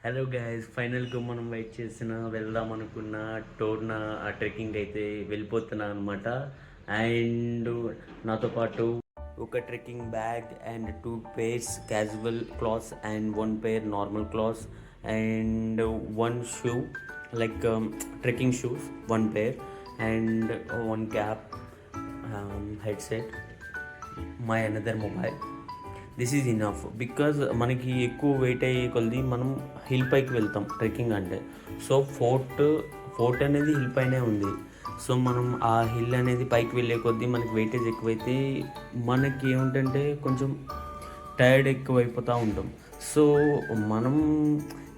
Hello guys, ఫైనల్గా మనం wait చేసిన వెళ్దాం అనుకున్న టోర్నా ఆ ట్రెక్కింగ్ అయితే వెళ్ళిపోతున్నా అనమాట. అండ్ నాతో పాటు ఒక trekking bag and 2 pairs casual clothes and 1 pair normal clothes and 1 shoe like trekking shoes 1 pair and 1 cap, headset, my another mobile. This is enough because మనకి ఎక్కువ వెయిట్ అయ్యే కొద్ది మనం హిల్ పైకి వెళ్తాం ట్రెక్కింగ్ అంటే. సో ఫోర్ట్ అనేది hill పైనే ఉంది. సో మనం ఆ హిల్ అనేది పైకి వెళ్ళే కొద్దీ మనకి వెయిటేజ్ ఎక్కువైతే మనకి ఏమిటంటే కొంచెం టైర్డ్ ఎక్కువైపోతూ ఉంటాం. సో మనం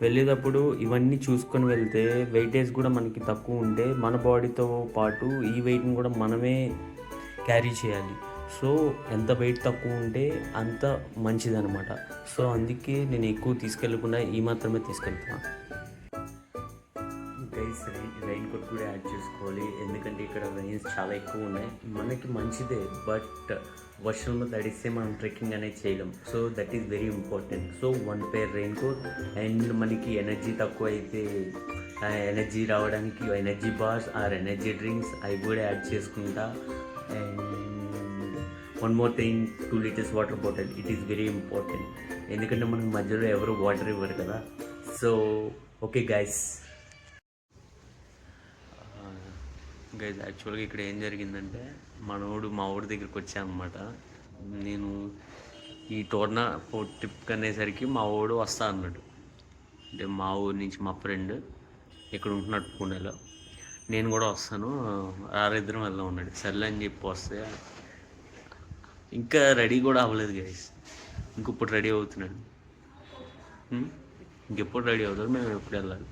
వెళ్ళేటప్పుడు ఇవన్నీ చూసుకొని వెళ్తే వెయిటేజ్ కూడా మనకి తక్కువ ఉంటే మన బాడీతో పాటు ఈ వెయిట్ని కూడా మనమే క్యారీ చేయాలి. సో ఎంత వెయిట్ తక్కువ ఉంటే అంత మంచిదనమాట. సో అందుకే నేను ఎక్కువ తీసుకెళ్ళకుండా ఈ మాత్రమే తీసుకెళ్తాను. గైస్, రైన్ కోట్ కూడా యాడ్ చేసుకోవాలి, ఎందుకంటే ఇక్కడ రైన్స్ చాలా ఎక్కువ ఉన్నాయి. మనకి మంచిదే, బట్ వర్షంలో తడిస్తే మనం ట్రెక్కింగ్ అనేది చేయలేం. So that is very important. So 1 pair rain coat and మనకి ఎనర్జీ తక్కువ అయితే ఎనర్జీ రావడానికి energy bars or energy drinks అవి కూడా యాడ్ చేసుకుంటా. And one more thing, 2 liters water bottle. It is very important, ఎందుకంటే మనకు మధ్యలో ఎవరు వాటర్ ఇవ్వరు కదా. So okay guys. యాక్చువల్గా ఇక్కడ ఏం జరిగిందంటే మా ఊరి దగ్గరికి వచ్చానమాట. నేను ఈ టోర్నా ట్రిప్ అనేసరికి మా ఊడు వస్తా అన్నాడు. అంటే మా ఊరి నుంచి మా ఫ్రెండ్ ఇక్కడ ఉంటున్నాడు పూణేలో. నేను కూడా వస్తాను, ఆరిద్దరం వెళ్దాం ఉన్నాడు. సర్లే అని చెప్పి వస్తే ఇంకా రెడీ కూడా అవ్వలేదు గైస్. ఇంకొప్పుడు రెడీ అవుతున్నాడు. ఇంకెప్పుడు రెడీ అవుతాడు, మేము ఎప్పుడు వెళ్ళాలి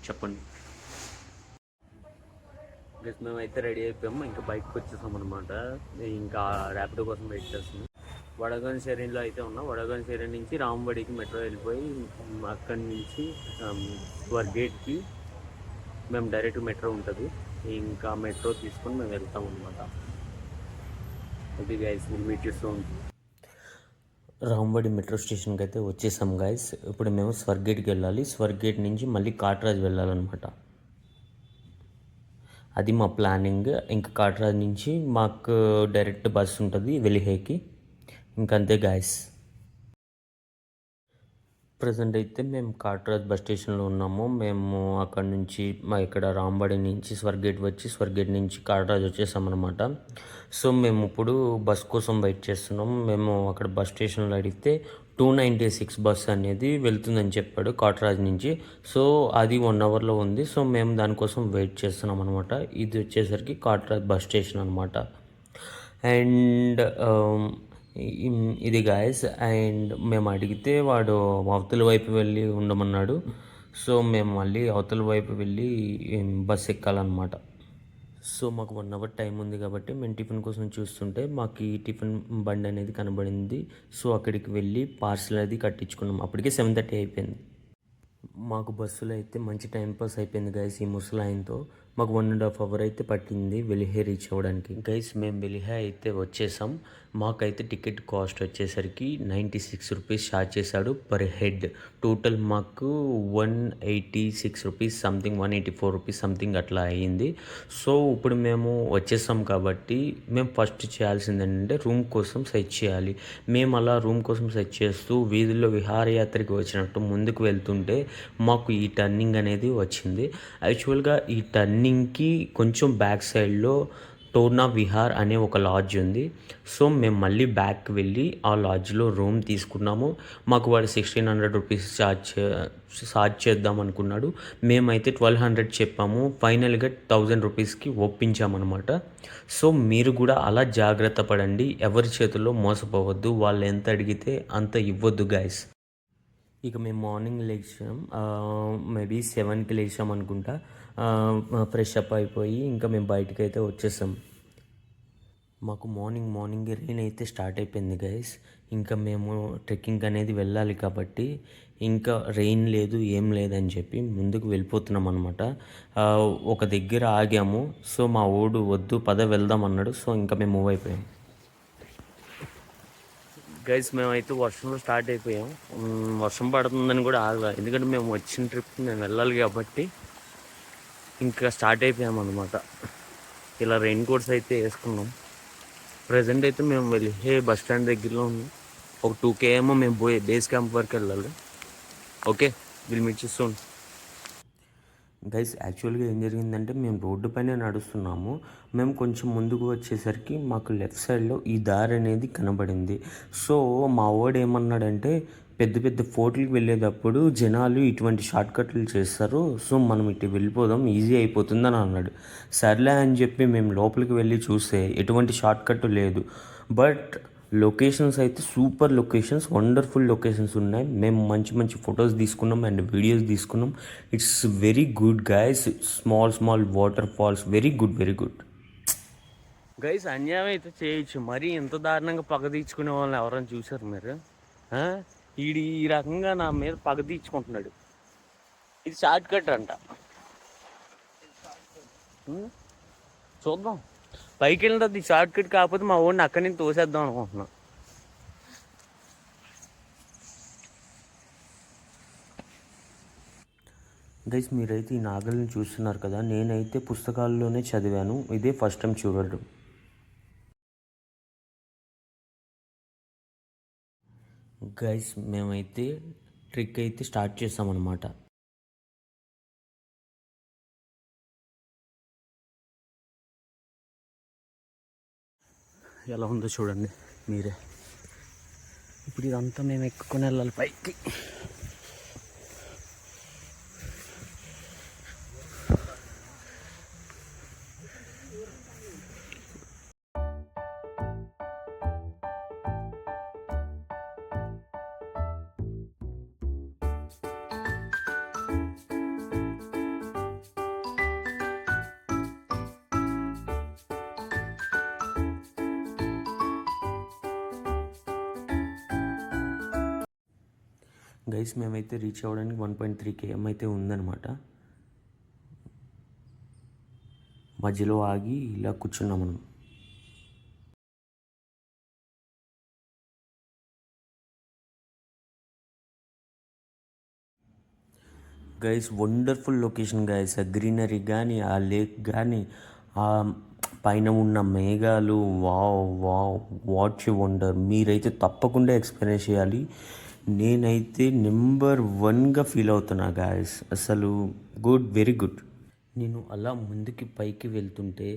చెప్పండి గైస్. మేమైతే రెడీ అయిపోయాము, ఇంకా బయటకు వచ్చేసాం అనమాట. ఇంకా ర్యాపిడో కోసం వెయిట్ చేస్తున్నాం. వడగన్ శరీరంలో అయితే ఉన్నాం. వడగన్ శరీరం నుంచి రాంబడికి మెట్రో వెళ్ళిపోయి అక్కడి నుంచి స్వర్గేట్కి మేము డైరెక్ట్ మెట్రో ఉంటుంది. ఇంకా మెట్రో తీసుకొని మేము వెళ్తాం అనమాట. అది గైస్, మీట్ చేస్తూ ఉంటాం. రాంబడి మెట్రో స్టేషన్కి అయితే వచ్చేసాం గైస్. ఇప్పుడు మేము స్వర్గేట్కి వెళ్ళాలి. స్వర్గేట్ నుంచి మళ్ళీ కాట్రాజ్ వెళ్ళాలన్నమాట. అది మా ప్లానింగ్. ఇంకా కాట్రాజ్ నుంచి మాకు డైరెక్ట్ బస్ ఉంటుంది వెలిహేకి. ఇంకంతే గాయస్. ప్రజెంట్ అయితే మేము కాట్రాజ్ బస్ స్టేషన్లో ఉన్నాము. మేము అక్కడ నుంచి ఇక్కడ రాంబడి నుంచి స్వర్గేట్ వచ్చి స్వర్గేట్ నుంచి కాట్రాజ్ వచ్చేసామన్నమాట. సో మేము ఇప్పుడు బస్ కోసం వెయిట్ చేస్తున్నాం. మేము అక్కడ బస్ స్టేషన్లో అడిగితే 296 బస్ అనేది వెళ్తుందని చెప్పాడు కాట్రాజ్ నుంచి. సో అది 1 అవర్లో ఉంది. సో మేము దానికోసం వెయిట్ చేస్తున్నాం అనమాట. ఇది వచ్చేసరికి కాట్రాజ్ బస్ స్టేషన్ అనమాట. అండ్ ఇది గాయస్. అండ్ మేము అడిగితే వాడు అవతల వైపు వెళ్ళి ఉండమన్నాడు. సో మేము మళ్ళీ అవతల వైపు వెళ్ళి బస్ ఎక్కాలన్నమాట. సో మాకు 1 అవర్ టైం ఉంది కాబట్టి మేము టిఫిన్ కోసం చూస్తుంటే మాకు ఈ టిఫిన్ బండి అనేది కనబడింది. సో అక్కడికి వెళ్ళి పార్సల్ అది కట్టించుకున్నాం. అప్పటికే 7:30 అయిపోయింది. మాకు బస్సులో అయితే మంచి టైంపాస్ అయిపోయింది గైస్. ఈ ముసలాయనతో మాకు 1.5 అవర్ అయితే పట్టింది వెలిహే రీచ్ అవ్వడానికి. గైస్, మేము వెలిహే అయితే వచ్చేసాం. మాకైతే టికెట్ కాస్ట్ వచ్చేసరికి 96 రూపీస్ ఛార్జ్ చేశాడు పర్ హెడ్. టోటల్ మాకు 186 రూపీస్ సంథింగ్, 184 రూపీస్ సంథింగ్ అట్లా అయ్యింది. సో ఇప్పుడు మేము వచ్చేసాం కాబట్టి మేము ఫస్ట్ చేయాల్సింది ఏంటంటే రూమ్ కోసం సెర్చ్ చేయాలి. మేము అలా రూమ్ కోసం సెర్చ్ చేస్తూ వీధుల్లో విహారయాత్రకి వచ్చినట్టు ముందుకు వెళ్తుంటే మాకు ఈ టర్నింగ్ అనేది వచ్చింది. యాక్చువల్గా ఈ టర్నింగ్కి కొంచెం బ్యాక్ సైడ్లో టోర్నా విహార్ అనే ఒక లాడ్జ్ ఉంది. సో మేము మళ్ళీ బ్యాక్ వెళ్ళి ఆ లాడ్జ్లో రూమ్ తీసుకున్నాము. మాకు వాడు 1600 రూపీస్ ఛార్జ్ చేద్దాం అనుకున్నాడు. మేమైతే 1200 చెప్పాము. ఫైనల్గా 1000 రూపీస్కి ఒప్పించామన్నమాట. సో మీరు కూడా అలా జాగ్రత్త పడండి, ఎవరి చేతుల్లో మోసపోవద్దు. వాళ్ళు ఎంత అడిగితే అంత ఇవ్వద్దు గైస్. ఇక మేము మార్నింగ్ లేచాం, మేబీ 7కి లేచాం అనుకుంటా. ఫ్రెష్ అప్ అయిపోయి ఇంకా మేము బయటకు అయితే వచ్చేసాం. మాకు మార్నింగ్ రెయిన్ అయితే స్టార్ట్ అయిపోయింది గైస్. ఇంకా మేము ట్రెక్కింగ్ అనేది వెళ్ళాలి కాబట్టి ఇంకా రెయిన్ లేదు ఏం లేదని చెప్పి ముందుకు వెళ్ళిపోతున్నాం అనమాట. ఒక దగ్గర ఆగాము. సో మా ఊడు వద్దు పద వెళ్దాం అన్నాడు. సో ఇంకా మేము మూవ్ అయిపోయాం. గైస్ మేమైతే వర్షంలో స్టార్ట్ అయిపోయాం. వర్షం పడుతుందని కూడా ఆగలా, ఎందుకంటే మేము వచ్చిన ట్రిప్ మేము వెళ్ళాలి కాబట్టి ఇంకా స్టార్ట్ అయిపోయాం అనమాట. ఇలా రెయిన్ కోట్స్ అయితే వేసుకున్నాం. ప్రజెంట్ అయితే మేము వెళ్ళే బస్ స్టాండ్ దగ్గరలో ఉన్నాం. ఒక 2 km మేము పోయే బేస్ క్యాంప్ వరకు వెళ్ళాలి. Okay, will meet you soon. Guys యాక్చువల్గా ఏం జరిగిందంటే మేము రోడ్డు పైన నడుస్తున్నాము. మేము కొంచెం ముందుకు వచ్చేసరికి మాకు లెఫ్ట్ సైడ్లో ఈ దారి అనేది కనబడింది. సో మా వాడు ఏమన్నాడంటే పెద్ద పెద్ద ఫోర్ట్లకి వెళ్ళేటప్పుడు జనాలు ఇటువంటి షార్ట్ కట్లు చేస్తారు, సో మనం ఇటు వెళ్ళిపోదాం ఈజీ అయిపోతుందని అన్నాడు. సర్లే అని చెప్పి మేము లోపలికి వెళ్ళి చూస్తే ఎటువంటి షార్ట్ కట్ లేదు. బట్ లొకేషన్స్ అయితే సూపర్ లొకేషన్స్, వండర్ఫుల్ లొకేషన్స్ ఉన్నాయి. మేము మంచి మంచి ఫొటోస్ తీసుకున్నాం అండ్ వీడియోస్ తీసుకున్నాం. It's very good guys. Small small water falls, very good very good. Guys అన్యాయం అయితే చేయొచ్చు, మరీ ఎంత దారుణంగా పగ తీర్చుకునే వాళ్ళని ఎవరైనా చూసారు మీరు? ఈ రకంగా నా మీద పగ తీర్చుకుంటున్నాడు. ఇది షార్ట్ కట్ అంట. చూద్దాం, పైకి వెళ్ళిన తర్వాత ఈ షార్ట్ కట్ కాకపోతే మా ఓడిని అక్కడి నుంచి తోసేద్దాం అనుకుంటున్నాం. గైస్ మీరైతే ఈ నాగల్ని చూస్తున్నారు కదా, నేనైతే పుస్తకాల్లోనే చదివాను, ఇదే ఫస్ట్ టైం చూడడం. గైస్ మేమైతే ట్రిక్ అయితే స్టార్ట్ చేస్తామన్నమాట. ఎలా ఉందో చూడండి మీరే. ఇప్పుడు ఇదంతా మేము ఎక్కుకొని వెళ్ళాలి పైకి. గైస్ మేమైతే రీచ్ అవ్వడానికి 1.3 km అయితే ఉందన్నమాట. మధ్యలో ఆగి ఇలా కూర్చున్నాం మనం. Guys wonderful location guys. ఆ గ్రీనరీ కానీ, ఆ లేక్ కానీ, ఆ పైన ఉన్న మేఘాలు, wow wow what you wonder. మీరైతే తప్పకుండా ఎక్స్పీరియన్స్ చేయాలి. నేనైతే నెంబర్ 1గా ఫీల్ అవుతున్నా గాయస్. అసలు గుడ్, వెరీ గుడ్. నేను అలా ముందుకి పైకి వెళ్తుంటే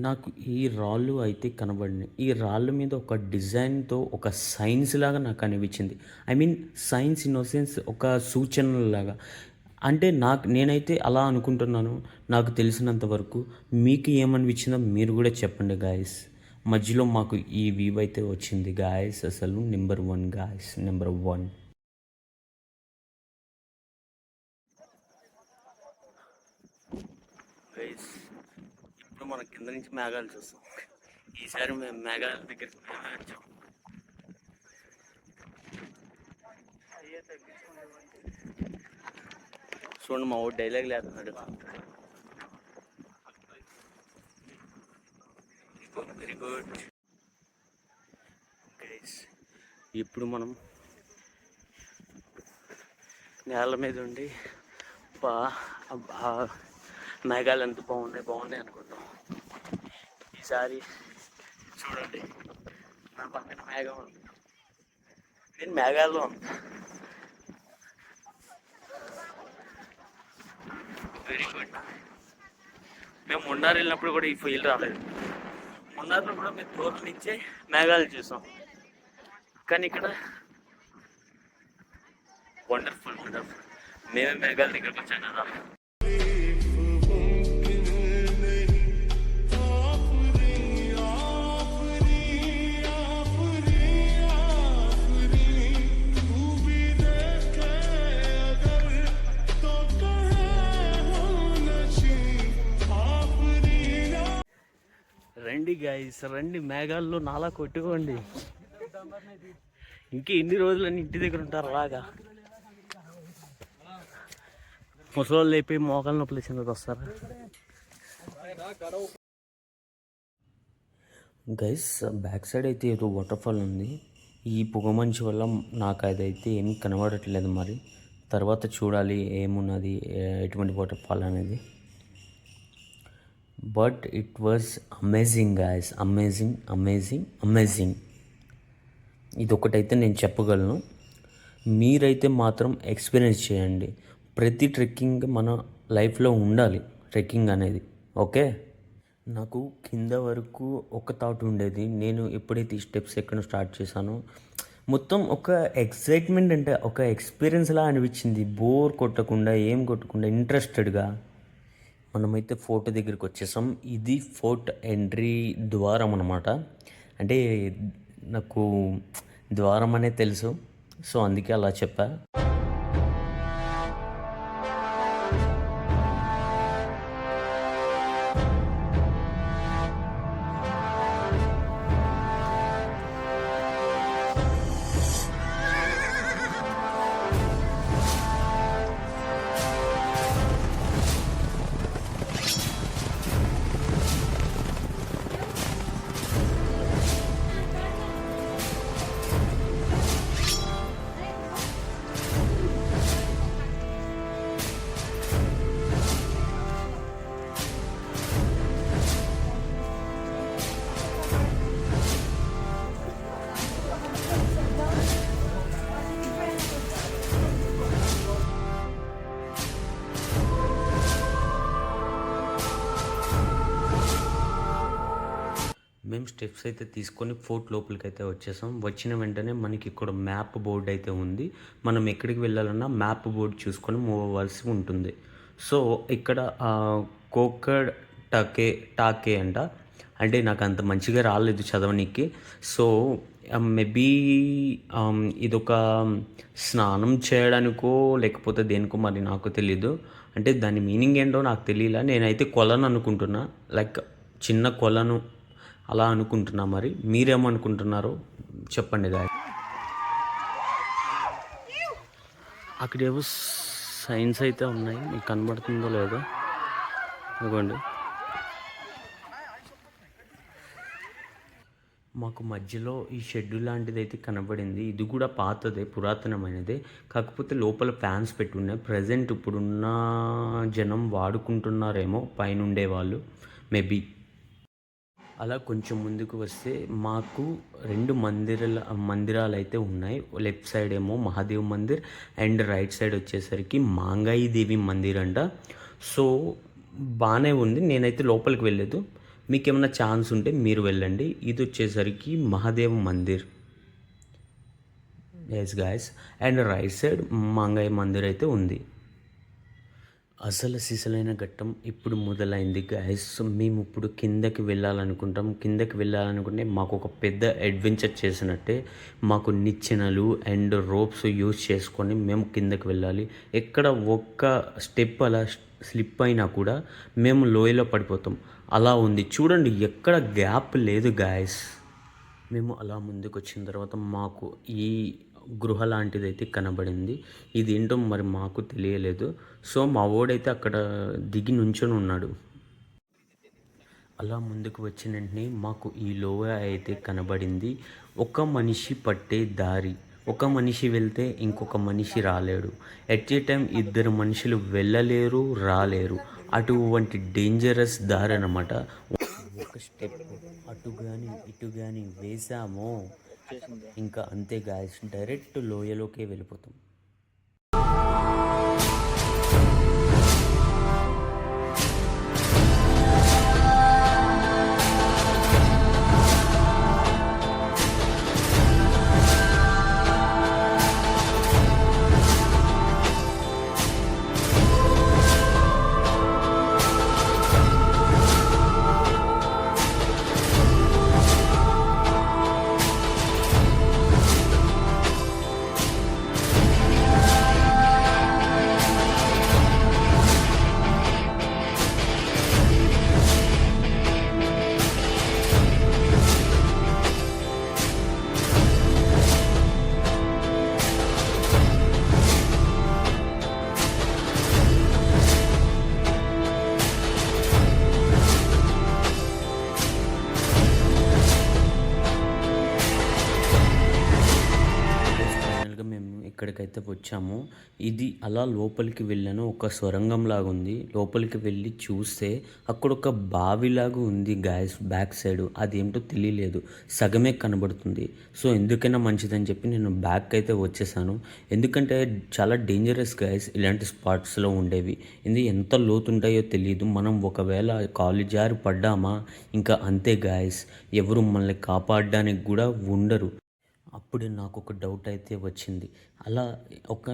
నాకు ఈ రాళ్ళు అయితే కనబడినాయి. ఈ రాళ్ళ మీద ఒక డిజైన్తో ఒక సైన్స్ లాగా నాకు అనిపించింది. I mean science in sense ఒక సూచనలాగా. అంటే నేనైతే అలా అనుకుంటున్నాను, నాకు తెలిసినంత వరకు. మీకు ఏమనిపించిందో మీరు కూడా చెప్పండి గాయస్. మధ్యలో మాకు ఈ వ్యూ అయితే వచ్చింది గాయస్. అసలు నెంబర్ 1 గాయస్, నెంబర్ 1. గైస్ ఇప్పుడు మనం కింద నుంచి మేఘాలు చూస్తాం. ఈసారి మేము మేఘాల దగ్గరికి వచ్చాం. చూడండి మా ఊరు డైలాగ్ లేకున్నాడు. Very good guys. ఇప్పుడు మనం నేల మీద ఉండి మేఘాలు ఎంత బాగున్నాయి అనుకుంటాం. ఈసారి చూడండి, నా పక్కన మేఘం ఉంది, నేను మేఘాల్లో ఉంది. Very good. మేము మున్నార్ వెళ్ళినప్పుడు కూడా ఈ ఫీల్ రాలేదు. మున్నార్లో కూడా మేము దూరం నుంచే మేఘాలు చూసాం, కానీ ఇక్కడ వండర్ఫుల్. మేమే మేఘాల దగ్గరకు వచ్చాం కదా. రండి గైస్, రండి మేఘాల్లో నాలా కొట్టుకోండి. ఇంకే ఎన్ని రోజులని ఇంటి దగ్గర ఉంటారు అలాగా. ముసలోళ్ళు అయిపోయి మోకాల నొప్పులు వచ్చినది వస్తారా గైస్? బ్యాక్ సైడ్ అయితే ఏదో వాటర్ ఫాల్ ఉంది. ఈ పొగమంచు వల్ల నాకు అదైతే ఏమీ కనబడట్లేదు. మరి తర్వాత చూడాలి ఏమున్నది, ఎటువంటి వాటర్ ఫాల్ అనేది. But it was amazing guys, amazing amazing amazing. ఇదొకటైతే నేను చెప్పగలను. మీరైతే మాత్రం ఎక్స్పీరియన్స్ చేయండి. ప్రతి ట్రెక్కింగ్ మన లైఫ్లో ఉండాలి, ట్రెక్కింగ్ అనేది. ఓకే, నాకు కింద వరకు ఒక థాట్ ఉండేది. నేను ఎప్పుడైతే ఈ స్టెప్స్ ఎక్కడం స్టార్ట్ చేశానో మొత్తం ఒక ఎక్సైట్మెంట్, అంటే ఒక ఎక్స్పీరియన్స్లా అనిపించింది. బోర్ కొట్టకుండా, ఏం కొట్టకుండా ఇంట్రెస్టెడ్గా మనమైతే ఫోర్ట్ దగ్గరికి వచ్చేసాం. ఇది ఫోర్ట్ ఎంట్రీ ద్వారం అనమాట. అంటే నాకు ద్వారం అనే తెలుసు, సో అందుకే అలా చెప్పా. మేము స్టెప్స్ అయితే తీసుకొని ఫోర్ట్ లోపలికి అయితే వచ్చేసాం. వచ్చిన వెంటనే మనకి ఇక్కడ మ్యాప్ బోర్డ్ అయితే ఉంది. మనం ఎక్కడికి వెళ్ళాలన్నా మ్యాప్ బోర్డ్ చూసుకొని మూవ్ అవ్వాల్సి ఉంటుంది. సో ఇక్కడ కోకడ్ టాకే అంట. అంటే నాకు అంత మంచిగా రాలేదు చదవనీకి. సో మేబీ ఇదొక స్నానం చేయడానికో లేకపోతే దేనికో మరి నాకు తెలీదు. అంటే దాని మీనింగ్ ఏంటో నాకు తెలియలా. నేనైతే కొలను అనుకుంటున్నా, లైక్ చిన్న కొలను అలా అనుకుంటున్నా. మరి మీరేమనుకుంటున్నారో చెప్పండి గాయ. అక్కడేవో సైన్స్ అయితే ఉన్నాయి, మీకు కనబడుతుందో లేదో ఇవ్వండి. మాకు మధ్యలో ఈ షెడ్ లాంటిది అయితే కనబడింది. ఇది కూడా పాతదే, పురాతనమైనదే. కాకపోతే లోపల ఫ్యాన్స్ పెట్టున్నాయి. ప్రజెంట్ ఇప్పుడున్న జనం వాడుకుంటున్నారేమో, పైన ఉండేవాళ్ళు మేబీ. అలా కొంచెం ముందుకు వస్తే మాకు 2 మందిరాలు అయితే ఉన్నాయి. లెఫ్ట్ సైడ్ ఏమో Mahadev Mandir and right side వచ్చేసరికి మాంగాయి దేవి మందిర్ అంట. సో బాగానే ఉంది. నేనైతే లోపలికి వెళ్ళలేదు. మీకు ఏమైనా ఛాన్స్ ఉంటే మీరు వెళ్ళండి. ఇది వచ్చేసరికి Mahadev Mandir, yes guys. And right side Mangai Mandir అయితే ఉంది. అసలు సిసలైన ఘట్టం ఇప్పుడు మొదలైంది గాయస్. మేము ఇప్పుడు కిందకి వెళ్ళాలనుకుంటాం. కిందకి వెళ్ళాలనుకుంటే మాకు ఒక పెద్ద అడ్వెంచర్ చేసినట్టే. మాకు నిచ్చెనలు అండ్ రోప్స్ యూజ్ చేసుకొని మేము కిందకి వెళ్ళాలి. ఎక్కడ ఒక్క స్టెప్ అలా స్లిప్ అయినా కూడా మేము లోయలో పడిపోతాం. అలా ఉంది చూడండి, ఎక్కడ గ్యాప్ లేదు గాయస్. మేము అలా ముందుకు వచ్చిన తర్వాత మాకు ఈ గృహ లాంటిదైతే కనబడింది. ఇది ఏంటో మరి మాకు తెలియలేదు. సో మా ఓడైతే అక్కడ దిగి నుంచొని ఉన్నాడు. అలా ముందుకు వచ్చిన వెంటనే మాకు ఈ లోయ అయితే కనబడింది. ఒక మనిషి పట్టే దారి. ఒక మనిషి వెళ్తే ఇంకొక మనిషి రాలేడు. ఎట్ ఏ టైం 2 మనుషులు వెళ్ళలేరు, రాలేరు. అటువంటి డేంజరస్ దారి అన్నమాట. ఒక స్టెప్ అటు కానీ ఇటు కానీ వేసామో ఇంకా అంతే గాయస్, డైరెక్ట్ లోయలోకే వెళ్ళిపోతాం. ఇక్కడికైతే వచ్చాము. ఇది అలా లోపలికి వెళ్ళాను. ఒక సొరంగం లాగా ఉంది. లోపలికి వెళ్ళి చూస్తే అక్కడ ఒక బావిలాగా ఉంది గాయస్ బ్యాక్ సైడ్. అదేంటో తెలియలేదు, సగమే కనబడుతుంది. సో ఎందుకైనా మంచిదని చెప్పి నేను బ్యాక్ అయితే వచ్చేసాను. ఎందుకంటే చాలా డేంజరస్ గాయస్ ఇలాంటి స్పాట్స్లో ఉండేవి. ఇది ఎంత లోతుంటాయో తెలియదు. మనం ఒకవేళ కాలు జారి పడ్డామా ఇంకా అంతే గాయస్, ఎవరు మనల్ని కాపాడడానికి కూడా ఉండరు. అప్పుడే నాకు ఒక డౌట్ అయితే వచ్చింది. అలా ఒక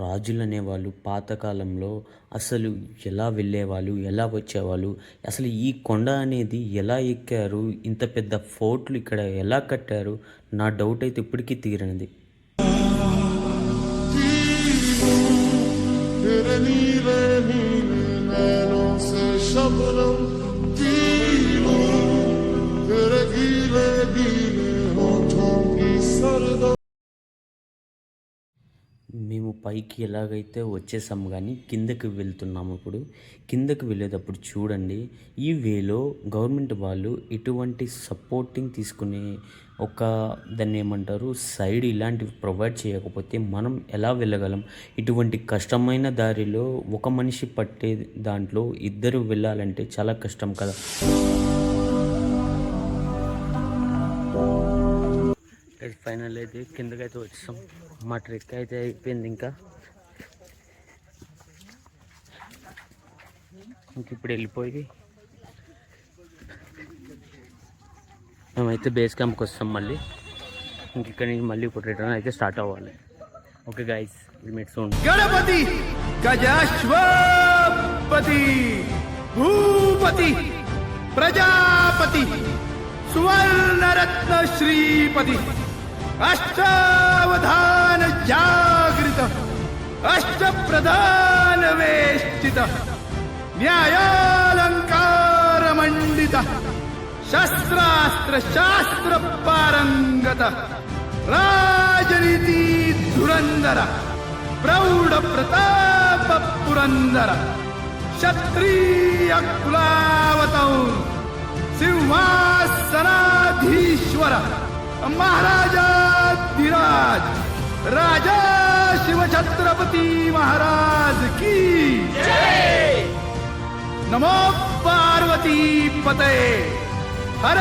రాజులు అనేవాళ్ళు పాతకాలంలో అసలు ఎలా వెళ్ళేవాళ్ళు, ఎలా వచ్చేవాళ్ళు, అసలు ఈ కొండ అనేది ఎలా ఎక్కారు, ఇంత పెద్ద ఫోర్ట్లు ఇక్కడ ఎలా కట్టారు, నా డౌట్ అయితే ఇప్పటికీ తీరనిది. మేము పైకి ఎలాగైతే వచ్చేసాము కానీ కిందకి వెళ్తున్నాము. ఇప్పుడు కిందకి వెళ్ళేటప్పుడు చూడండి, ఈ వేలో గవర్నమెంట్ వాళ్ళు ఎటువంటి సపోర్టింగ్ తీసుకునే ఒక దాన్ని ఏమంటారు సైడ్ ఇలాంటివి ప్రొవైడ్ చేయకపోతే మనం ఎలా వెళ్ళగలం? ఇటువంటి కష్టమైన దారిలో ఒక మనిషి పట్టే దాంట్లో ఇద్దరు వెళ్ళాలంటే చాలా కష్టం కదా. ఫైనల్ అయితే కిందకైతే వచ్చాం. మా ట్రెక్ అయితే అయిపోయింది. ఇంకా ఇప్పుడు వెళ్ళిపోయి మేమైతే బేస్ క్యాంప్కి వస్తాం. మళ్ళీ ఇక్కడ నుంచి మళ్ళీ ఇప్పుడు రిటర్న్ అయితే స్టార్ట్ అవ్వాలి. Okay guys, meet soon. గణపతి గజాశ్వపతి భూపతి ప్రజాపతి సువర్ణరత్న శ్రీపతి అష్టావధాన జాగృత అష్టప్రధాన వేష్టిత న్యాయాలంకార మండిత శస్త్రాస్త్ర శాస్త్ర పారంగత రాజనీతి ధురంధర ప్రౌఢ ప్రతాప పురందర క్షత్రియ కులావతౌర్ సింహాసనాధీశ్వర महाराजाधिराज राजा शिव छत्रपति महाराज की जय। नमो पार्वती पते हर